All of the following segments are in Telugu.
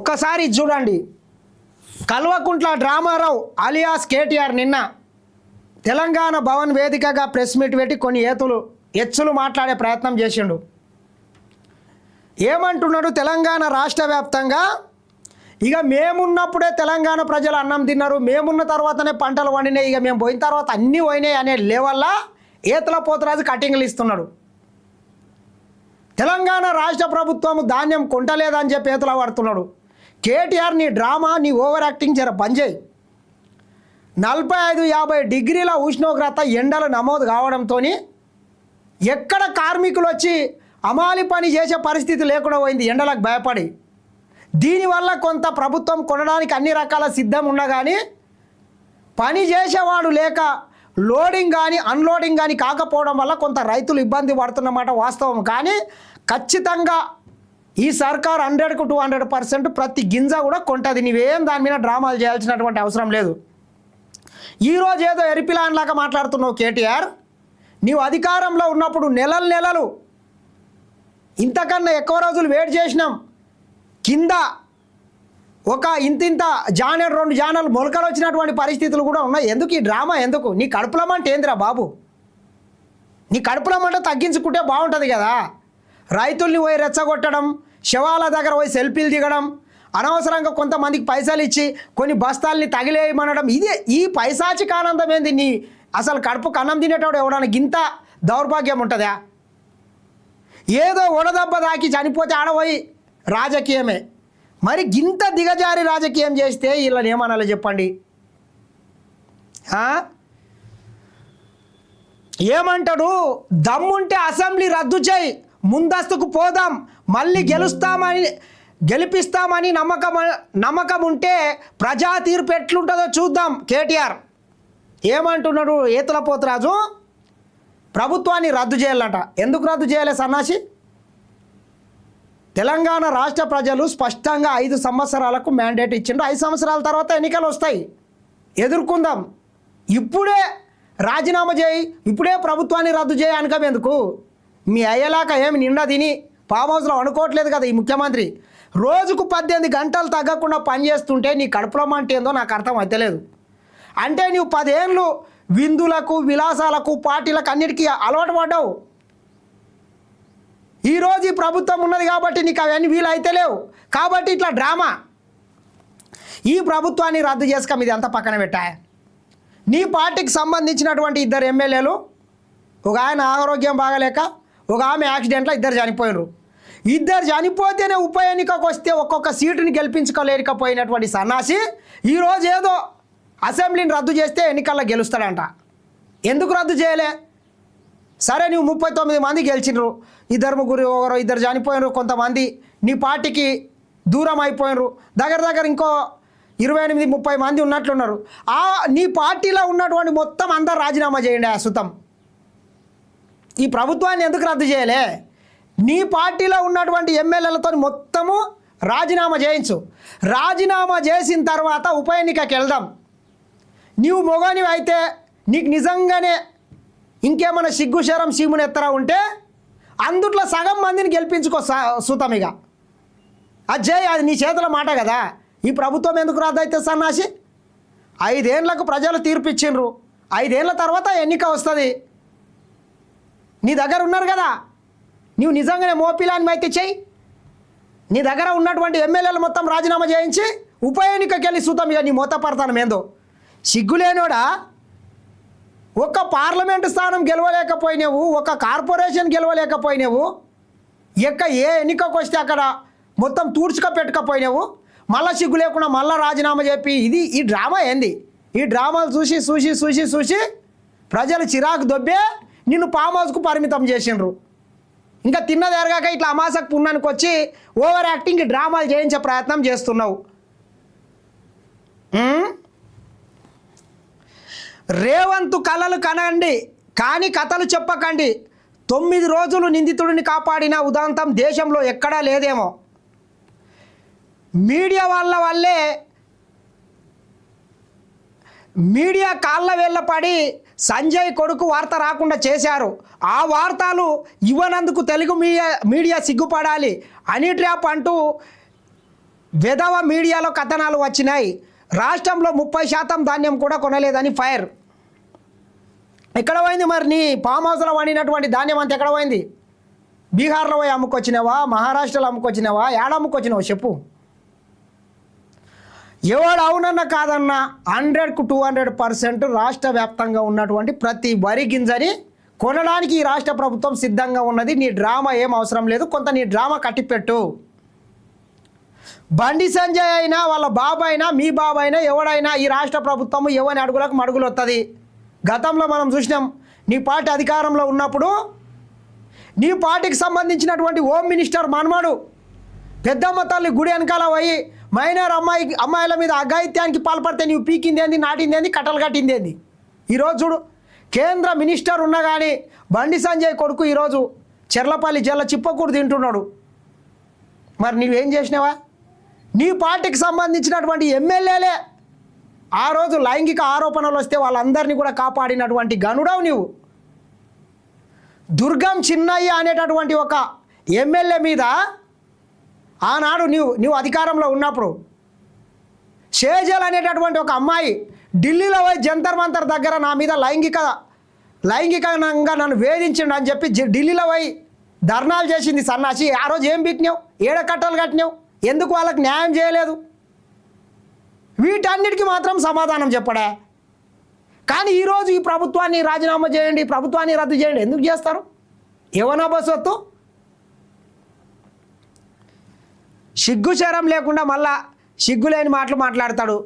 ఒక్కసారి చూడండి. కల్వకుంట్ల డ్రామారావు అలియాస్ కేటీఆర్ నిన్న తెలంగాణ భవన్ వేదికగా ప్రెస్ మీట్ పెట్టి కొన్ని ఎచ్చులు మాట్లాడే ప్రయత్నం చేసిండు. ఏమంటున్నాడు? తెలంగాణ రాష్ట్ర వ్యాప్తంగా ఇక మేమున్నప్పుడే తెలంగాణ ప్రజలు అన్నం తిన్నారు, మేమున్న తర్వాతనే పంటలు వండినాయి, ఇక మేము పోయిన తర్వాత అన్నీ పోయినాయి అనే లెవెల్లా ఏతల పోతరాజు కటింగ్లు ఇస్తున్నాడు. తెలంగాణ రాష్ట్ర ప్రభుత్వం ధాన్యం కొంటలేదని చెప్పి ఏతల పడుతున్నాడు. కేటీఆర్ నీ డ్రామా, నీ ఓవర్ యాక్టింగ్ జర బంద్ చేయి. 45-50 డిగ్రీల ఉష్ణోగ్రత ఎండలు నమోదు కావడంతో ఎక్కడ కార్మికులు వచ్చి అమాలి పని చేసే పరిస్థితి లేకుండా పోయింది ఎండలకు భయపడి. దీనివల్ల కొంత ప్రభుత్వం కొనడానికి అన్ని రకాల సిద్ధం ఉన్నా కానీ పని చేసేవాడు లేక లోడింగ్ కానీ అన్లోడింగ్ కానీ కాకపోవడం వల్ల కొంత రైతులు ఇబ్బంది పడుతున్నమాట వాస్తవం. కానీ ఖచ్చితంగా ఈ సర్కార్ 100కు 200% ప్రతి గింజ కూడా కొంటది. నీవేం దాని మీద డ్రామాలు చేయాల్సినటువంటి అవసరం లేదు. ఈరోజు ఏదో ఎరిపిలాన్లాగా మాట్లాడుతున్నావు కేటీఆర్. నీవు అధికారంలో ఉన్నప్పుడు నెలలు ఇంతకన్నా ఎక్కువ రోజులు వెయిట్ చేసినాం. కింద ఒక ఇంత జానర్ 2 జానర్లు మొలకలు వచ్చినటువంటి పరిస్థితులు కూడా ఉన్నాయి. ఎందుకు ఈ డ్రామా? ఎందుకు? నీ కడుపులమంటే ఏందిరా బాబు? నీ కడుపులమంటే తగ్గించుకుంటే బాగుంటుంది కదా. రైతుల్ని పోయి రెచ్చగొట్టడం, శవాల దగ్గర పోయి సెల్ఫీలు దిగడం, అనవసరంగా కొంతమందికి పైసలు ఇచ్చి కొన్ని బస్తాల్ని తగిలేయమనడం, ఇది ఈ పైశాచిక ఆనందం ఏంది? నీ అసలు కడుపుకు అన్నం తినేటప్పుడు ఎవడన్నా గింత దౌర్భాగ్యం ఉంటుందా? ఏదో ఒడదెబ్బ దాకి చనిపోతే ఆడపోయి రాజకీయమే. మరి గింత దిగజారి రాజకీయం చేస్తే వీళ్ళని ఏమనాలో చెప్పండి? ఏమంటాడు? దమ్ముంటే అసెంబ్లీ రద్దు చేయి, ముందస్తుకు పోదాం, మళ్ళీ గెలిపిస్తామని నమ్మకం ఉంటే ప్రజా తీర్పు ఎట్లుంటుందో చూద్దాం. కేటీఆర్ ఏమంటున్నాడు? ఏతుల పోతరాజు ప్రభుత్వాన్ని రద్దు చేయాలంట. ఎందుకు రద్దు చేయాలి సన్నాసి? తెలంగాణ రాష్ట్ర ప్రజలు స్పష్టంగా 5 సంవత్సరాలకు మ్యాండేట్ ఇచ్చిండు. 5 సంవత్సరాల తర్వాత ఎన్నికలు వస్తాయి, ఎదుర్కొందాం. ఇప్పుడే రాజీనామా చేయి, ఇప్పుడే ప్రభుత్వాన్ని రద్దు చేయి అనకం ఎందుకు? మీ అయ్యేలాక ఏమి నిండా తిని ఫామ్ హౌస్లో అనుకోవట్లేదు కదా ఈ ముఖ్యమంత్రి. రోజుకు 18 గంటలు తగ్గకుండా పనిచేస్తుంటే నీ కడుపులో మంట ఏందో నాకు అర్థం అవుతలేదు. అంటే నువ్వు 10 ఏళ్ళు విందులకు, విలాసాలకు, పార్టీలకు అన్నిటికీ అలవాటు పడ్డావు. ఈరోజు ఈ ప్రభుత్వం ఉన్నది కాబట్టి నీకు అవన్నీ వీలు అయితే లేవు కాబట్టి ఇట్లా డ్రామా. ఈ ప్రభుత్వాన్ని రద్దు చేసుక మీది అంతా పక్కన పెట్టా. నీ పార్టీకి సంబంధించినటువంటి 2 ఎమ్మెల్యేలు, ఒక ఆయన ఆరోగ్యం బాగలేక, ఒక ఆమె యాక్సిడెంట్లో 2 చనిపోయినారు. 2 చనిపోతేనే ఉప ఎన్నికకు వస్తే ఒక్కొక్క సీటుని గెలిపించుకోలేకపోయినటువంటి సన్నాసి ఈరోజు ఏదో అసెంబ్లీని రద్దు చేస్తే ఎన్నికల్లో గెలుస్తాడంట. ఎందుకు రద్దు చేయలే? సరే, నువ్వు 39 మంది గెలిచినరు, 2 చనిపోయినరు, కొంతమంది నీ పార్టీకి దూరం అయిపోయినరు, దగ్గర ఇంకో 28-30 మంది ఉన్నట్లున్నారు. నీ పార్టీలో ఉన్నటువంటి మొత్తం అందరు రాజీనామా చేయండి. సుతం ఈ ప్రభుత్వాన్ని ఎందుకు రద్దు చేయలే? నీ పార్టీలో ఉన్నటువంటి ఎమ్మెల్యేలతో మొత్తము రాజీనామా చేయించు. రాజీనామా చేసిన తర్వాత ఉప ఎన్నికకి వెళ్దాం. నీవు మొగనివి అయితే నీకు నిజంగానే ఇంకేమైనా సిగ్గుశరం సీమునెత్తరా ఉంటే అందుట్లో సగం మందిని గెలిపించుకో సుతమిగ. అజ్జయ్, అది నీ చేతుల మాట కదా. ఈ ప్రభుత్వం ఎందుకు రద్దు అయితే సన్నాసి? 5 ఏళ్లకు ప్రజలు తీర్పు ఇచ్చిండ్రు, 5 ఏళ్ల తర్వాత ఎన్నిక వస్తుంది. నీ దగ్గర ఉన్నారు కదా, నీవు నిజంగానే మోపిలాన్ని అయితే చెయ్యి. నీ దగ్గర ఉన్నటువంటి ఎమ్మెల్యేలు మొత్తం రాజీనామా చేయించి ఉప ఎన్నికకి వెళ్ళి చూద్దాం. ఇక నీ మూతపడతాను ఏందో. సిగ్గులేనోడా? ఒక్క పార్లమెంటు స్థానం గెలవలేకపోయినావు, ఒక కార్పొరేషన్ గెలవలేకపోయినావు, ఏ ఎన్నికకు వస్తే అక్కడ మొత్తం తూడ్చుక పెట్టుకపోయినావు. మళ్ళీ సిగ్గు లేకుండా మళ్ళీ రాజీనామా చెప్పి ఈ డ్రామా ఏంది? ఈ డ్రామాలు చూసి ప్రజలు చిరాకు దొబ్బే నిన్ను ఫామ్ హౌస్కు పరిమితం చేసిండ్రు. ఇంకా తిన్నది ఎరగాక ఇట్లా అమాసకు పుణ్యానికి వచ్చి ఓవర్ యాక్టింగ్ డ్రామాలు చేయించే ప్రయత్నం చేస్తున్నావు. రేవంత్ కలలు కనండి కానీ కథలు చెప్పకండి. 9 రోజులు నిందితుడిని కాపాడిన ఉదాంతం దేశంలో ఎక్కడా లేదేమో. మీడియా వల్లే మీడియా కాళ్ళ వెళ్ళపడి సంజయ్ కొడుకు వార్త రాకుండా చేశారు. ఆ వార్తలు ఇవ్వనందుకు తెలుగు మీడియా సిగ్గుపడాలి. హనీ ట్రాప్ అంటూ విధవ మీడియాలో కథనాలు వచ్చినాయి. రాష్ట్రంలో 30% ధాన్యం కూడా కొనలేదని ఫైర్. ఎక్కడ పోయింది మరి నీ ఫామ్ హౌస్లో వండినటువంటి ధాన్యం అంతా ఎక్కడ పోయింది? బీహార్లో పోయి అమ్ముకొచ్చినావా, మహారాష్ట్రలో అమ్ముకొచ్చినావా, ఏడ అమ్ముకొచ్చినావా చెప్పు. ఎవడు అవునన్నా కాదన్నా 100కు 200% రాష్ట్ర వ్యాప్తంగా ఉన్నటువంటి ప్రతి వరి గింజని కొనడానికి ఈ రాష్ట్ర ప్రభుత్వం సిద్ధంగా ఉన్నది. నీ డ్రామా ఏం అవసరం లేదు, కొంత నీ డ్రామా కట్టిపెట్టు. బండి సంజయ్ అయినా వాళ్ళ బాబు అయినా మీ బాబు అయినా ఎవడైనా ఈ రాష్ట్ర ప్రభుత్వం ఎవరి అడుగులకు మడుగులు వస్తుంది. గతంలో మనం చూసినాం, నీ పార్టీ అధికారంలో ఉన్నప్పుడు నీ పార్టీకి సంబంధించినటువంటి హోమ్ మినిస్టర్ మనమడు పెద్దమ్మ తల్లి గుడి వెనకాల పోయి మైనర్ అమ్మాయిల మీద అఘాయిత్యానికి పాల్పడితే నీవు పీకిందేంది, నాటిందేంది, కట్టలు కట్టిందేంది. ఈరోజు చూడు, కేంద్ర మినిస్టర్ ఉన్నా కానీ బండి సంజయ్ కొడుకు ఈరోజు చెర్లపల్లి జిల్లా చిప్పకూరు తింటున్నాడు. మరి నువ్వేం చేసినావా? నీ పార్టీకి సంబంధించినటువంటి ఎమ్మెల్యేలే ఆ రోజు లైంగిక ఆరోపణలు వస్తే వాళ్ళందరినీ కూడా కాపాడినటువంటి గనుడవు నీవు. దుర్గం చిన్నయ్య అనేటటువంటి ఒక ఎమ్మెల్యే మీద ఆనాడు నువ్వు అధికారంలో ఉన్నప్పుడు షేజల్ అనేటటువంటి ఒక అమ్మాయి ఢిల్లీలో పోయి జంతర్ మంతర్ దగ్గర నా మీద లైంగికంగా నన్ను వేధించిండు అని చెప్పి ఢిల్లీలో పోయి ధర్నాలు చేసింది సన్నాసి. ఆ రోజు ఏం పీకినావు? ఏడ కట్టలు కట్టినావు? ఎందుకు వాళ్ళకి న్యాయం చేయలేదు? వీటన్నిటికీ మాత్రం సమాధానం చెప్పడా. కానీ ఈరోజు ఈ ప్రభుత్వాన్ని రాజీనామా చేయండి, ప్రభుత్వాన్ని రద్దు చేయండి ఎందుకు చేస్తారు? ఏమన్నా బస్సు సిగ్గు శరం లేకుండా మళ్ళా సిగ్గులేని మాటలు మాట్లాడతాడు.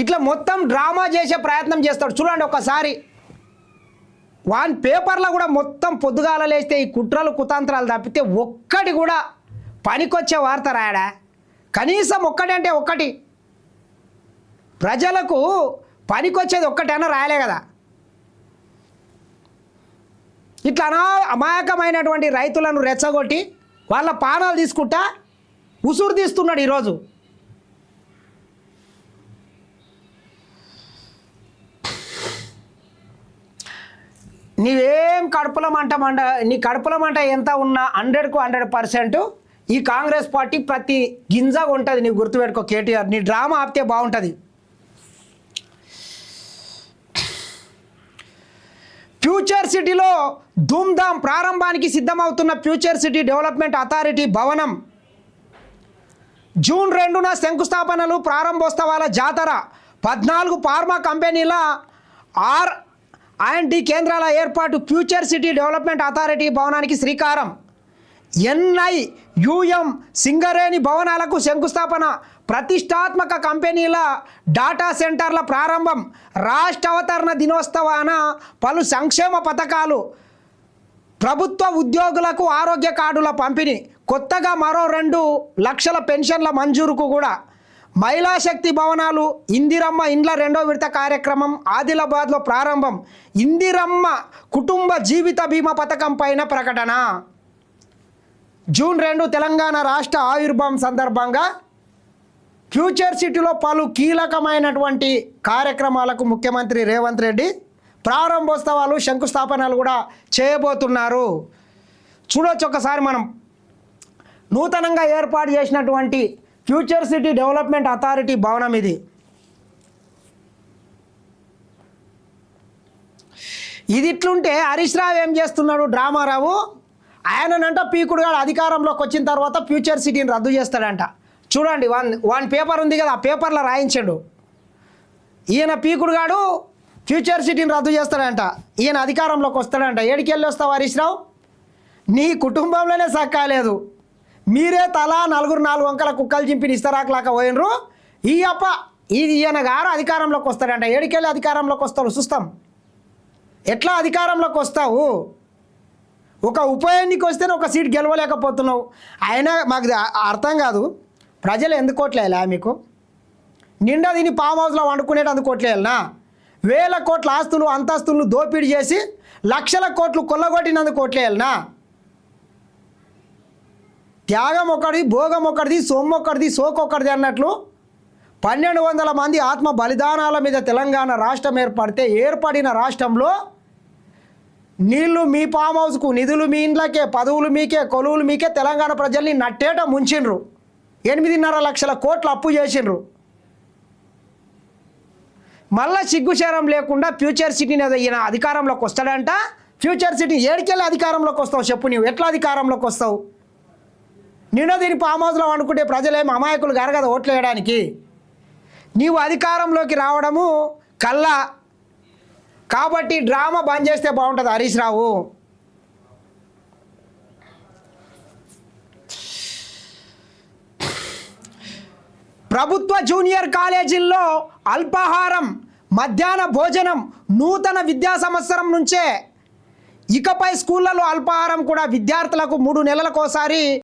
ఇట్లా మొత్తం డ్రామా చేసే ప్రయత్నం చేస్తాడు. చూడండి ఒకసారి వాన్ పేపర్లో కూడా మొత్తం పొద్దుగాల లేస్తే ఈ కుట్రలు కుతంత్రాలు తప్పితే ఒక్కటి కూడా పనికొచ్చే వార్త రాయడా. కనీసం ఒక్కటంటే ఒక్కటి ప్రజలకు పనికొచ్చేది ఒక్కటైనా రాయలే కదా. ఇట్లా అమాయకమైనటువంటి రైతులను రెచ్చగొట్టి వాళ్ళ పానాలు తీసుకుంటా ఉసురు తీస్తున్నాడు ఈరోజు. నీవేం నీ కడుపుల మంట ఎంత ఉన్నా 100కు 100% ఈ కాంగ్రెస్ పార్టీ ప్రతి గింజగా ఉంటుంది. నీవు గుర్తుపెట్టుకో కేటీఆర్, నీ డ్రామా ఆపితే బాగుంటుంది. ఫ్యూచర్ సిటీలో ధూమ్ధామ్ ప్రారంభానికి సిద్ధమవుతున్న ఫ్యూచర్ సిటీ డెవలప్మెంట్ అథారిటీ భవనం జూన్ 2న శంకుస్థాపనలు, ప్రారంభోత్సవాల జాతర, 14 ఫార్మా కంపెనీల R&D కేంద్రాల ఏర్పాటు, ఫ్యూచర్ సిటీ డెవలప్మెంట్ అథారిటీ భవనానికి శ్రీకారం, NIUM సింగరేణి భవనాలకు శంకుస్థాపన, ప్రతిష్టాత్మక కంపెనీల డాటా సెంటర్ల ప్రారంభం, రాష్ట్ర అవతరణ దినోత్సవాన పలు సంక్షేమ పథకాలు, ప్రభుత్వ ఉద్యోగులకు ఆరోగ్య కార్డుల పంపిణీ, కొత్తగా మరో 2 లక్షల పెన్షన్ల మంజూరుకు కూడా, మహిళా శక్తి భవనాలు, ఇందిరమ్మ ఇండ్ల 2వ విడత కార్యక్రమం ఆదిలాబాద్లో ప్రారంభం, ఇందిరమ్మ కుటుంబ జీవిత బీమా పథకం పైన ప్రకటన. జూన్ 2 తెలంగాణ రాష్ట్ర ఆవిర్భావం సందర్భంగా ఫ్యూచర్ సిటీలో పలు కీలకమైనటువంటి కార్యక్రమాలకు ముఖ్యమంత్రి రేవంత్ రెడ్డి ప్రారంభోత్సవాలు, శంకుస్థాపనలు కూడా చేయబోతున్నారు. చూడొచ్చు ఒకసారి మనం నూతనంగా ఏర్పాటు చేసినటువంటి ఫ్యూచర్ సిటీ డెవలప్మెంట్ అథారిటీ భవనం ఇది. ఇట్లుంటే హరీష్ రావు ఏం చేస్తున్నాడు? డ్రామారావు ఆయనంట పీకుడుగాడు అధికారంలోకి వచ్చిన తర్వాత ఫ్యూచర్ సిటీని రద్దు చేస్తాడంట. చూడండి వన్ పేపర్ ఉంది కదా, ఆ పేపర్లో రాయించాడు. ఈయన పీకుడుగాడు ఫ్యూచర్ సిటీని రద్దు చేస్తాడంట, ఈయన అధికారంలోకి వస్తాడంట. ఏడికెళ్ళి వస్తావు హరీష్ రావు? నీ కుటుంబంలోనే సక్కాలేదు, మీరే తలా 4 వంకల కుక్కలు చింపిని ఇస్తరాకులాక పోయినరు. ఈయన గారు అధికారంలోకి వస్తాడంట. ఏడికెళ్ళి అధికారంలోకి వస్తాడు చూస్తాం. ఎట్లా అధికారంలోకి వస్తావు? ఒక ఉప ఎన్నిక వస్తేనే ఒక సీట్ గెలవలేకపోతున్నావు. అయినా మాకు అర్థం కాదు, ప్రజలు ఎందుకు ఓట్లేయాలా మీకు? నిండా దీన్ని ఫామ్ హౌస్లో వండుకునేటందుకు ఓట్లేయాలనా? 1000 కోట్ల ఆస్తులు అంతస్తులు దోపిడీ చేసి లక్షల కోట్లు కొల్లగొట్టినందుకు ఓట్లేయాలనా? త్యాగం ఒకటిది, భోగం ఒకటిది, సొమ్ము ఒకటిది, సోకొకటిది అన్నట్లు 1200 మంది ఆత్మ బలిదానాల మీద తెలంగాణ రాష్ట్రం ఏర్పడిన రాష్ట్రంలో నీళ్లు మీ ఫామ్ హౌస్కు, నిధులు మీ ఇండ్లకే, పదవులు మీకే, కొలువులు మీకే తెలంగాణ ప్రజల్ని నట్టేట ముంచిండ్రు. 8.5 లక్షల కోట్లు అప్పు చేసిండ్రు. మళ్ళా సిగ్గుశరం లేకుండా ఫ్యూచర్ సిటీని ఈయన అధికారంలోకి వస్తాడంట. ఫ్యూచర్ సిటీ ఏడికెళ్ళి అధికారంలోకి వస్తావు చెప్పు? నీవు ఎట్లా అధికారంలోకి వస్తావు? నిన్న దీని ఫామ్ హౌస్లో అనుకుంటే ప్రజలేం అమాయకులు గారు కదా ఓట్లు వేయడానికి. నీవు అధికారంలోకి రావడము కల్లా. కాబట్టి డ్రామా బంద్ చేస్తే బాగుంటుంది హరీష్ రావు. ప్రభుత్వ జూనియర్ కాలేజీల్లో అల్పాహారం, మధ్యాహ్న భోజనం నూతన విద్యా సంవత్సరం నుంచే. ఇకపై స్కూళ్ళలో అల్పాహారం కూడా విద్యార్థులకు 3 నెలలకోసారి